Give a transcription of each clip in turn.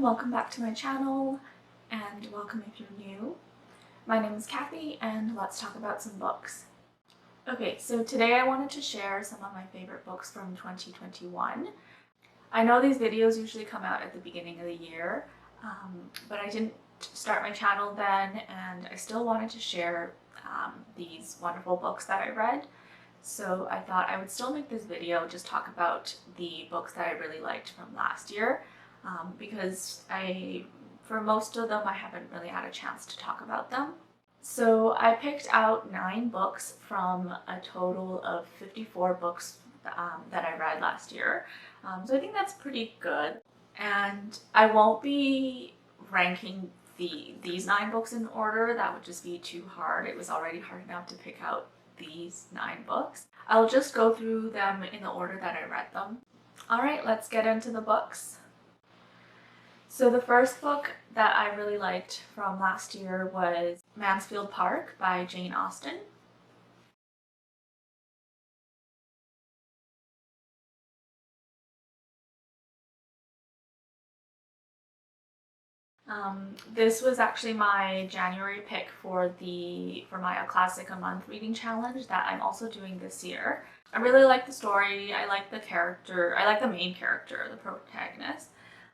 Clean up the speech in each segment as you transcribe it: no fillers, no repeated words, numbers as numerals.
everyone, welcome back to my channel, and welcome if you're new. My name is Kathy, and let's talk about some books. Okay, so today I wanted to share some of my favorite books from 2021. I know these videos usually come out at the beginning of the year, but I didn't start my channel then, and I still wanted to share these wonderful books that I read. So I thought I would still make this video, just talk about the books that I really liked from last year. Because for most of them, I haven't really had a chance to talk about them. So I picked out 9 books from a total of 54 books that I read last year. So I think that's pretty good. And I won't be ranking these 9 books in order. That would just be too hard. It was already hard enough to pick out these 9 books. I'll just go through them in the order that I read them. All right, let's get into the books. So the first book that I really liked from last year was Mansfield Park by Jane Austen. This was actually my January pick for my A Classic a Month reading challenge that I'm also doing this year. I really like the story. I like the character. I like the main character, the protagonist.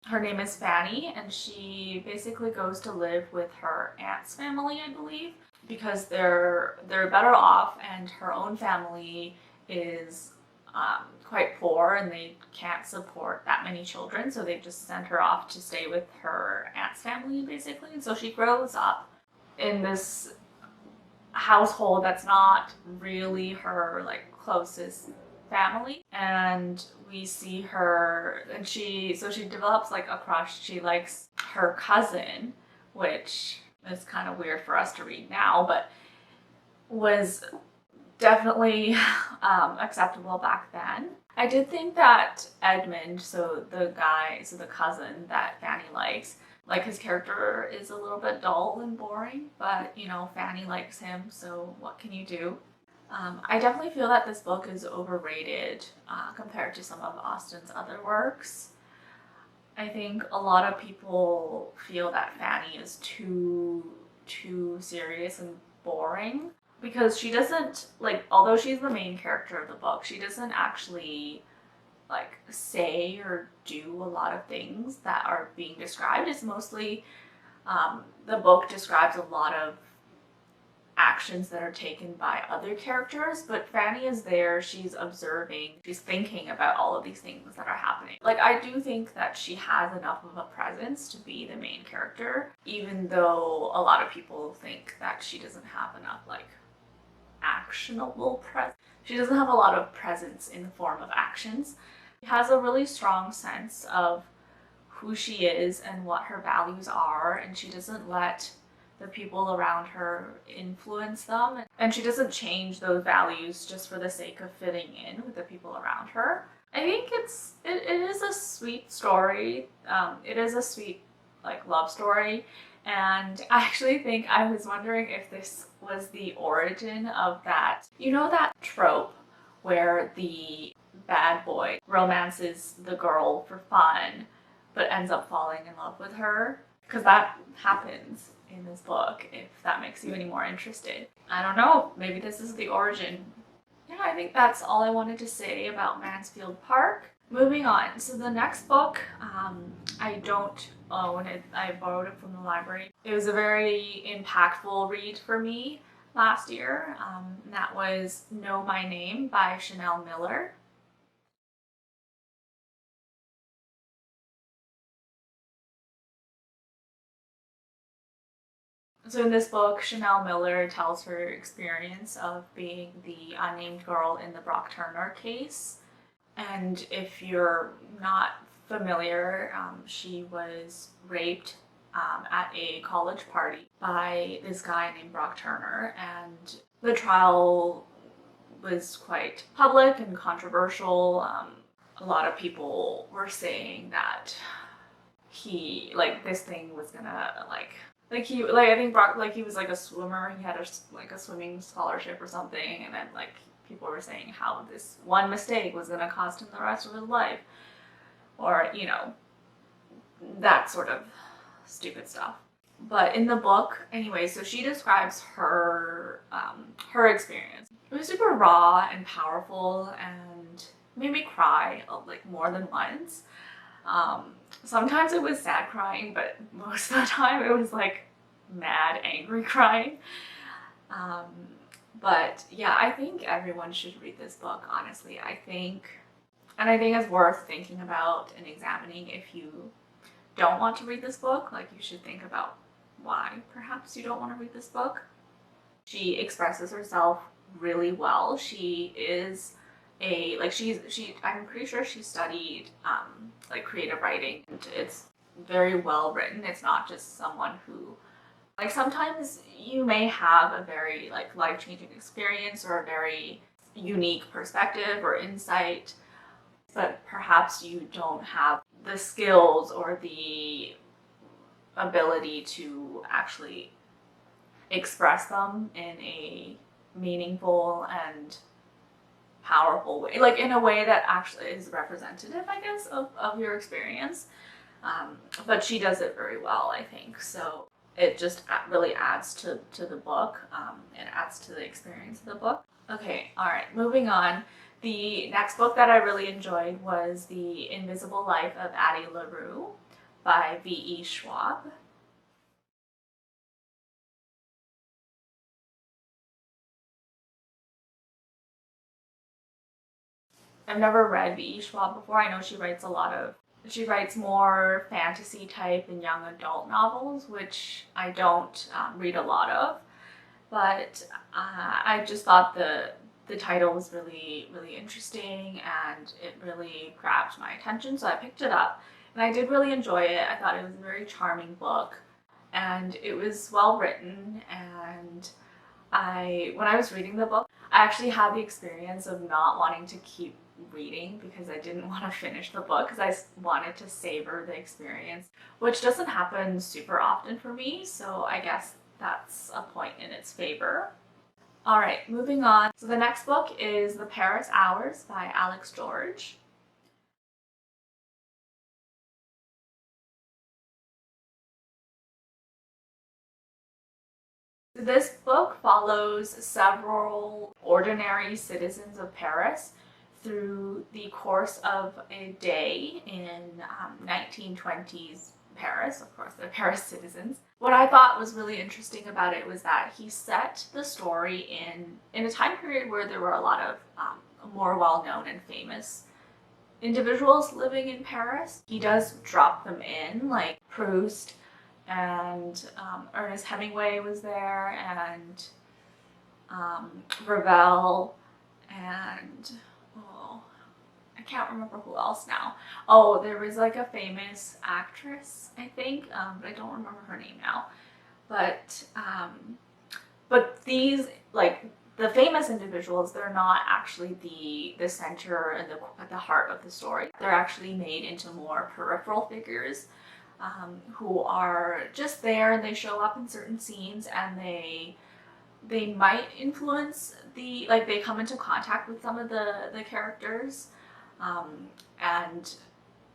Her name is Fanny, and she basically goes to live with her aunt's family, I believe, because they're better off, and her own family is quite poor and they can't support that many children, so they just sent her off to stay with her aunt's family, basically. And so she grows up in this household that's not really her closest family, and we see her, and she develops a crush. She likes her cousin, which is kind of weird for us to read now, but was definitely acceptable back then. I did think that Edmund, the cousin that Fanny likes, his character is a little bit dull and boring, but Fanny likes him, so what can you do? I definitely feel that this book is overrated compared to some of Austen's other works. I think a lot of people feel that Fanny is too serious and boring, because she doesn't, although she's the main character of the book, she doesn't actually say or do a lot of things that are being described. It's mostly the book describes a lot of actions that are taken by other characters, but Fanny is there, she's observing, she's thinking about all of these things that are happening. I do think that she has enough of a presence to be the main character, even though a lot of people think that she doesn't have enough actionable presence. She doesn't have a lot of presence in the form of actions. She has a really strong sense of who she is and what her values are, and she doesn't let the people around her influence them, and she doesn't change those values just for the sake of fitting in with the people around her. I think it is a sweet story. It is a sweet love story, and I actually think I was wondering if this was the origin of that trope where the bad boy romances the girl for fun but ends up falling in love with her, because that happens in this book, if that makes you any more interested. I don't know, maybe this is the origin. Yeah, I think that's all I wanted to say about Mansfield Park. Moving on, so the next book, I don't own it. I borrowed it from the library. It was a very impactful read for me last year, and that was Know My Name by Chanel Miller. So in this book, Chanel Miller tells her experience of being the unnamed girl in the Brock Turner case. And if you're not familiar, she was raped at a college party by this guy named Brock Turner. And the trial was quite public and controversial. A lot of people were saying that this thing was gonna I think Brock, he was a swimmer. He had a swimming scholarship or something, and then people were saying how this one mistake was gonna cost him the rest of his life, or that sort of stupid stuff. But in the book, anyway, so she describes her her experience. It was super raw and powerful and made me cry like more than once. Sometimes it was sad crying, but most of the time it was like mad, angry crying. But yeah, I think everyone should read this book, honestly. I think it's worth thinking about and examining. If you don't want to read this book, like, you should think about why perhaps you don't want to read this book. She expresses herself really well. She is I'm pretty sure she studied like creative writing, and it's very well written. It's not just someone who, like, sometimes you may have a very like life-changing experience or a very unique perspective or insight, but perhaps you don't have the skills or the ability to actually express them in a meaningful and powerful way, like in a way that actually is representative, I guess, of your experience. But she does it very well, I think. So it just really adds to the book. It adds to the experience of the book. Okay, all right, moving on. The next book that I really enjoyed was The Invisible Life of Addie LaRue by V.E. Schwab. I've never read V.E. Schwab before. I know she writes more fantasy type and young adult novels, which I don't read a lot of. But I just thought the title was really, really interesting, and it really grabbed my attention, so I picked it up. And I did really enjoy it. I thought it was a very charming book, and it was well written. And when I was reading the book, I actually had the experience of not wanting to keep reading because I didn't want to finish the book, because I wanted to savor the experience, which doesn't happen super often for me, so I guess that's a point in its favor. All right, moving on. So the next book is The Paris Hours by Alex George. This book follows several ordinary citizens of Paris through the course of a day in 1920s Paris. Of course, they're Paris citizens. What I thought was really interesting about it was that he set the story in a time period where there were a lot of more well-known and famous individuals living in Paris. He does drop them in, like Proust, and Ernest Hemingway was there, and Ravel, and I can't remember who else now. Oh, there was like a famous actress, I think, but I don't remember her name now. But these, like, the famous individuals, they're not actually the center and at the heart of the story. They're actually made into more peripheral figures who are just there, and they show up in certain scenes, and they might influence they come into contact with some of the characters, and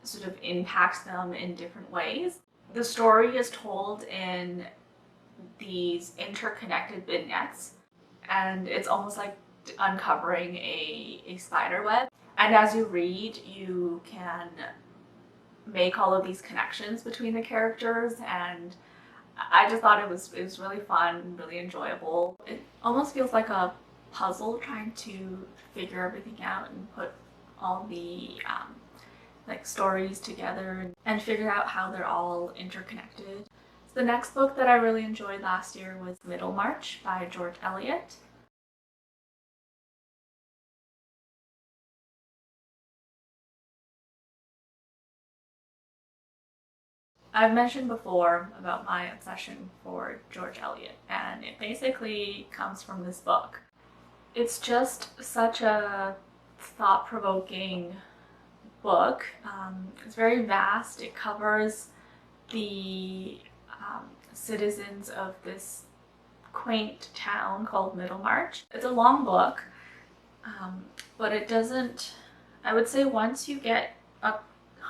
sort of impacts them in different ways. The story is told in these interconnected vignettes, and it's almost like uncovering a spider web. And as you read, you can make all of these connections between the characters, and I just thought it was really fun, really enjoyable. It almost feels like a puzzle, trying to figure everything out and put all the like stories together and figure out how they're all interconnected. So the next book that I really enjoyed last year was Middlemarch by George Eliot. I've mentioned before about my obsession for George Eliot, and it basically comes from this book. It's just such a thought-provoking book. It's very vast. It covers the citizens of this quaint town called Middlemarch. It's a long book, but it doesn't, I would say once you get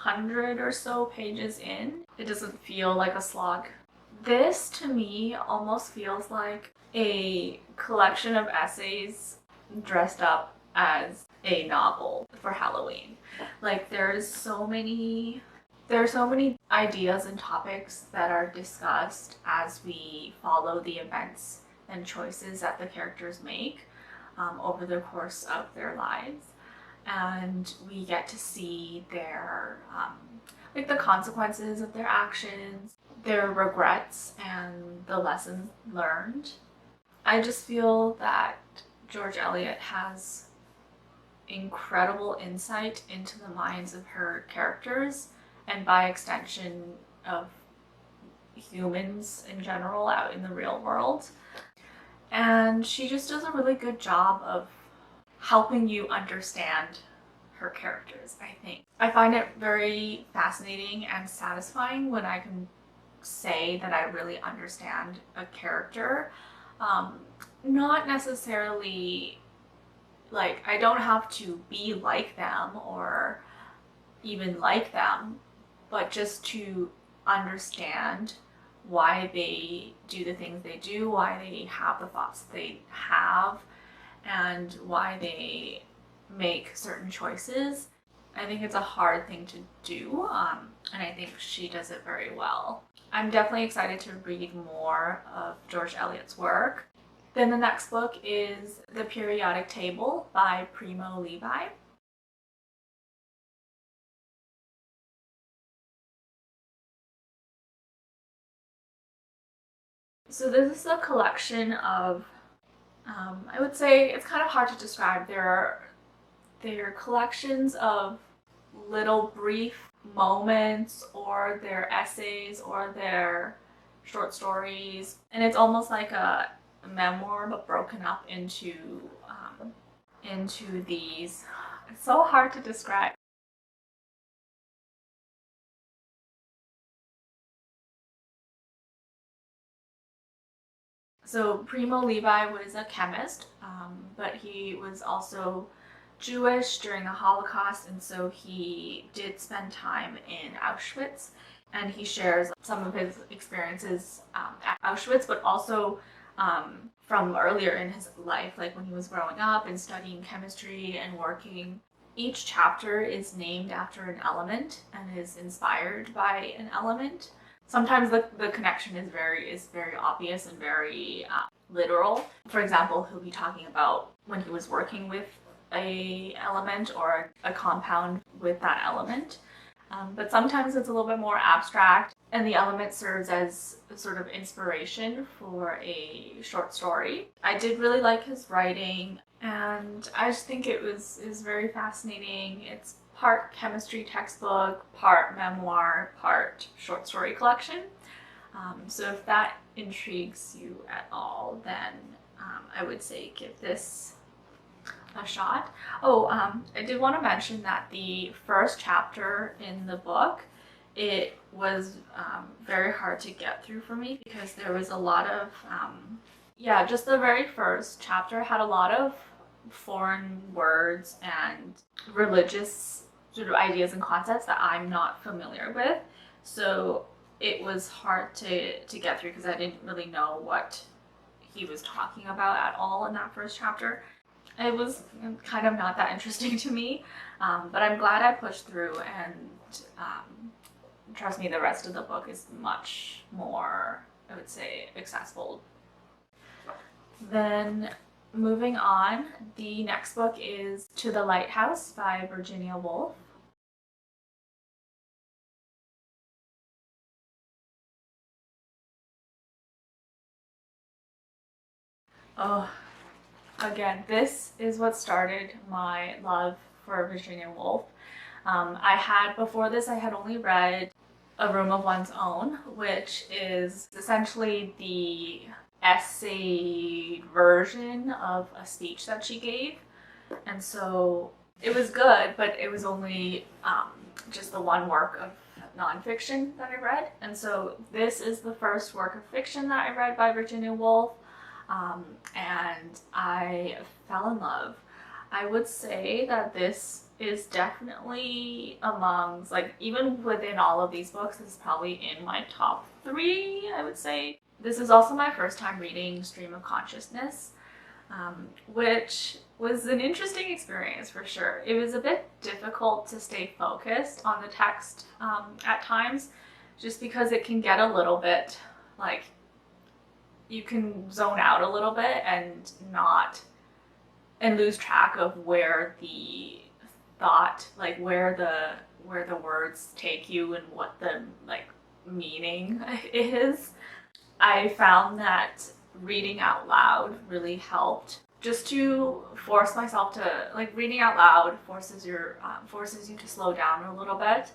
100 or so pages in. It doesn't feel like a slog. This, to me, almost feels like a collection of essays dressed up as a novel for Halloween. Like, there are so many ideas and topics that are discussed as we follow the events and choices that the characters make over the course of their lives. And we get to see their like the consequences of their actions, their regrets, and the lessons learned. I just feel that George Eliot has incredible insight into the minds of her characters, and by extension of humans in general out in the real world. And she just does a really good job of helping you understand her characters, I think. I find it very fascinating and satisfying when I can say that I really understand a character. Not necessarily like I don't have to be like them or even like them, but just to understand why they do the things they do, why they have the thoughts they have, and why they make certain choices. I think it's a hard thing to do, and I think she does it very well. I'm definitely excited to read more of George Eliot's work. Then the next book is The Periodic Table by Primo Levi. So this is a collection of, I would say it's kind of hard to describe. They're collections of little brief moments, or their essays, or their short stories, and it's almost like a memoir but broken up into these. It's so hard to describe. So Primo Levi was a chemist, but he was also Jewish during the Holocaust, and so he did spend time in Auschwitz, and he shares some of his experiences at Auschwitz, but also from earlier in his life, like when he was growing up and studying chemistry and working. Each chapter is named after an element and is inspired by an element. Sometimes the connection is very obvious and very literal. For example, he'll be talking about when he was working with a element or a compound with that element. But sometimes it's a little bit more abstract, and the element serves as a sort of inspiration for a short story. I did really like his writing, and I just think it was very fascinating. It's part chemistry textbook, part memoir, part short story collection. So if that intrigues you at all, then I would say give this a shot. Oh, I did want to mention that the first chapter in the book, it was very hard to get through for me because there was a lot of, just the very first chapter had a lot of foreign words and religious sort of ideas and concepts that I'm not familiar with. So it was hard to get through because I didn't really know what he was talking about at all in that first chapter. It was kind of not that interesting to me, but I'm glad I pushed through, and trust me, the rest of the book is much more, I would say, accessible. Then moving on, the next book is To the Lighthouse by Virginia Woolf. Oh, again, this is what started my love for Virginia Woolf. Before this, I had only read A Room of One's Own, which is essentially the essay version of a speech that she gave. And so it was good, but it was only just the one work of nonfiction that I read. And so this is the first work of fiction that I read by Virginia Woolf. And I fell in love. I would say that this is definitely amongst, like, even within all of these books, this is probably in my top 3, I would say. This is also my first time reading Stream of Consciousness, which was an interesting experience for sure. It was a bit difficult to stay focused on the text at times, just because it can get a little bit, like, you can zone out a little bit and lose track of where the thought, like where the words take you and what the like meaning is. I found that reading out loud really helped, just to force myself to, like, reading out loud forces you to slow down a little bit,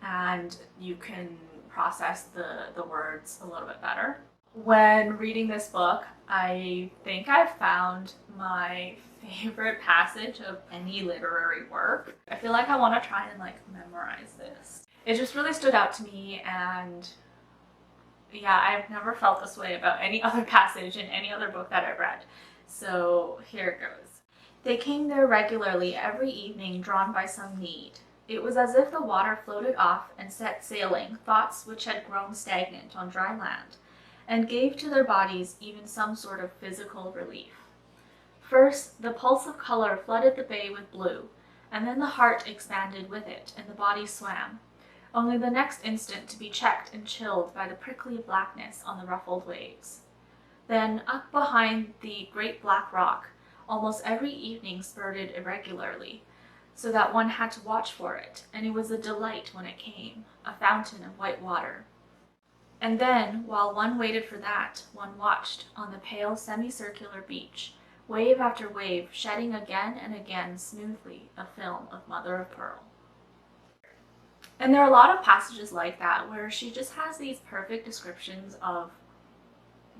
and you can process the words a little bit better. When reading this book, I think I found my favorite passage of any literary work. I feel like I want to try and like memorize this. It just really stood out to me, and yeah, I've never felt this way about any other passage in any other book that I've read. So here it goes. They came there regularly every evening, drawn by some need. It was as if the water floated off and set sailing thoughts which had grown stagnant on dry land, and gave to their bodies even some sort of physical relief. First, the pulse of color flooded the bay with blue, and then the heart expanded with it, and the body swam, only the next instant to be checked and chilled by the prickly blackness on the ruffled waves. Then, up behind the great black rock, almost every evening spurted irregularly, so that one had to watch for it, and it was a delight when it came, a fountain of white water. And then, while one waited for that, one watched, on the pale semicircular beach, wave after wave shedding again and again smoothly a film of mother of pearl. And there are a lot of passages like that where she just has these perfect descriptions of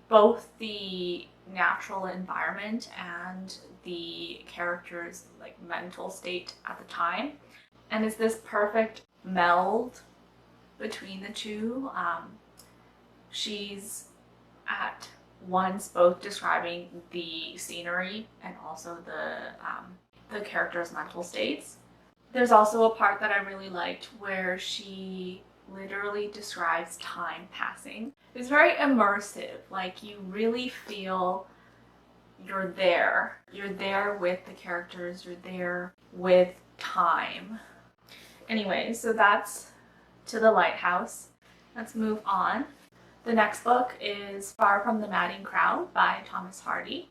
both the natural environment and the character's like mental state at the time. And it's this perfect meld between the two. She's at once both describing the scenery and also the character's mental states. There's also a part that I really liked where she literally describes time passing. It's very immersive, like you really feel you're there. You're there with the characters, you're there with time. Anyway, so that's To the Lighthouse. Let's move on. The next book is Far from the Madding Crowd by Thomas Hardy.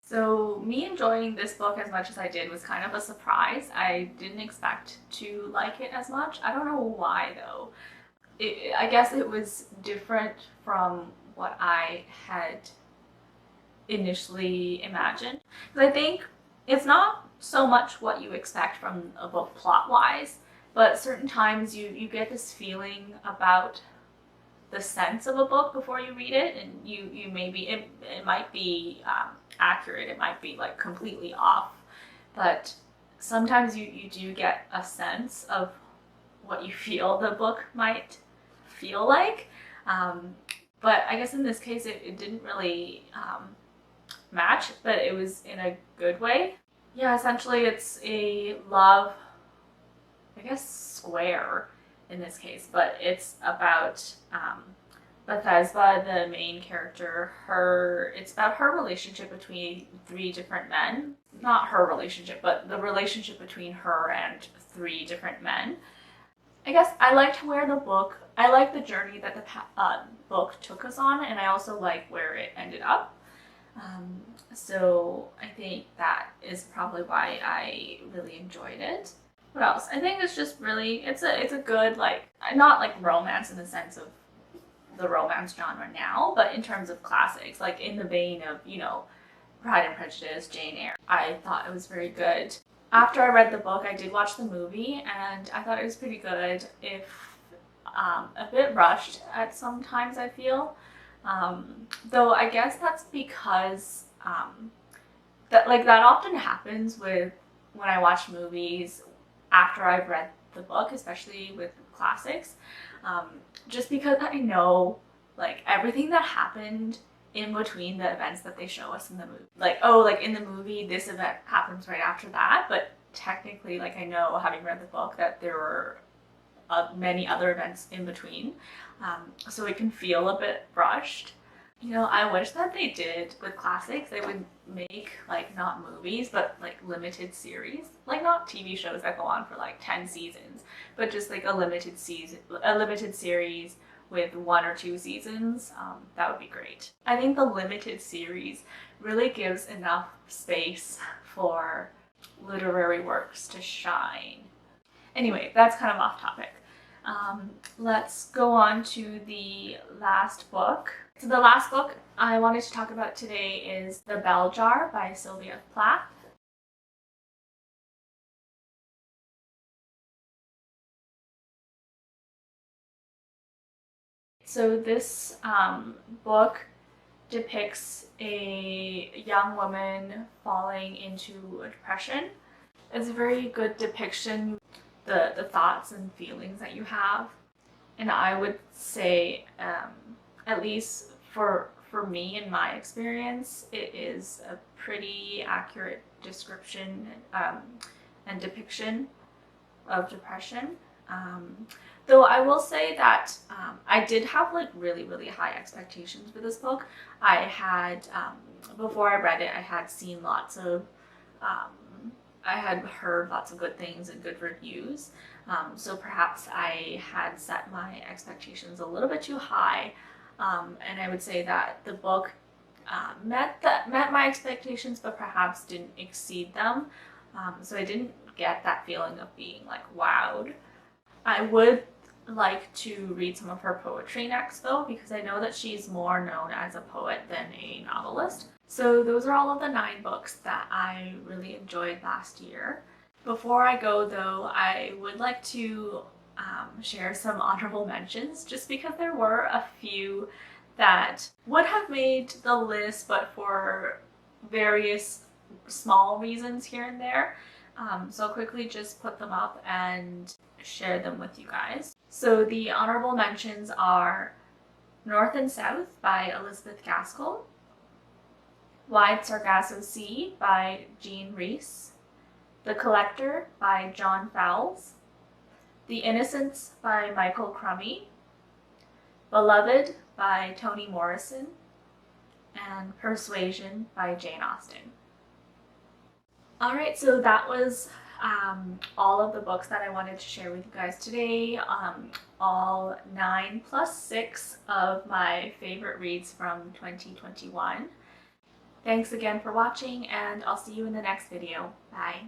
So me enjoying this book as much as I did was kind of a surprise. I didn't expect to like it as much. I don't know why though. I guess it was different from what I had initially imagined. Because I think it's not so much what you expect from a book plot-wise, but certain times you get this feeling about the sense of a book before you read it, and you maybe it might be accurate, it might be like completely off, but sometimes you do get a sense of what you feel the book might feel like. But I guess in this case it didn't really match, but it was in a good way. Yeah, essentially it's a love, I guess, square in this case, but it's about Bethesda, the main character. It's about her relationship between 3 different men. Not her relationship, but the relationship between her and 3 different men. I guess I liked I liked the journey that the book took us on, and I also like where it ended up. So I think that is probably why I really enjoyed it. What else? I think it's just really, it's a good, like, not like romance in the sense of the romance genre now, but in terms of classics, like in the vein of, you know, Pride and Prejudice, Jane Eyre. I thought it was very good. After I read the book, I did watch the movie, and I thought it was pretty good, if a bit rushed at some times, I feel. Though I guess that's because that often happens with when I watch movies after I've read the book, especially with classics, just because I know like everything that happened in between the events that they show us in the movie. Like, oh, like in the movie, this event happens right after that, but technically, like I know, having read the book, that there were many other events in between, so it can feel a bit rushed. You know, I wish that they did with classics, they would make like not movies, but like limited series, like not TV shows that go on for like 10 seasons, but just like a limited series with 1 or 2 seasons. That would be great. I think the limited series really gives enough space for literary works to shine. Anyway, that's kind of off topic. Let's go on to the last book. So the last book I wanted to talk about today is The Bell Jar by Sylvia Plath. So this book depicts a young woman falling into a depression. It's a very good depiction, the thoughts and feelings that you have. And I would say, at least for me in my experience, it is a pretty accurate description and depiction of depression. Though I will say that I did have like really high expectations for this book. I had, before I read it, I had seen lots of, I had heard lots of good things and good reviews. So perhaps I had set my expectations a little bit too high. And I would say that the book met my expectations, but perhaps didn't exceed them. So I didn't get that feeling of being like wowed. I would like to read some of her poetry next though, because I know that she's more known as a poet than a novelist. So those are all of the 9 books that I really enjoyed last year. Before I go though, I would like to share some honorable mentions, just because there were a few that would have made the list, but for various small reasons here and there. So I'll quickly just put them up and share them with you guys. So the honorable mentions are North and South by Elizabeth Gaskell, Wide Sargasso Sea by Jean Rhys, The Collector by John Fowles, The Innocents by Michael Crummy, Beloved by Toni Morrison, and Persuasion by Jane Austen. Alright, so that was all of the books that I wanted to share with you guys today. All 9 plus 6 of my favorite reads from 2021. Thanks again for watching, and I'll see you in the next video. Bye.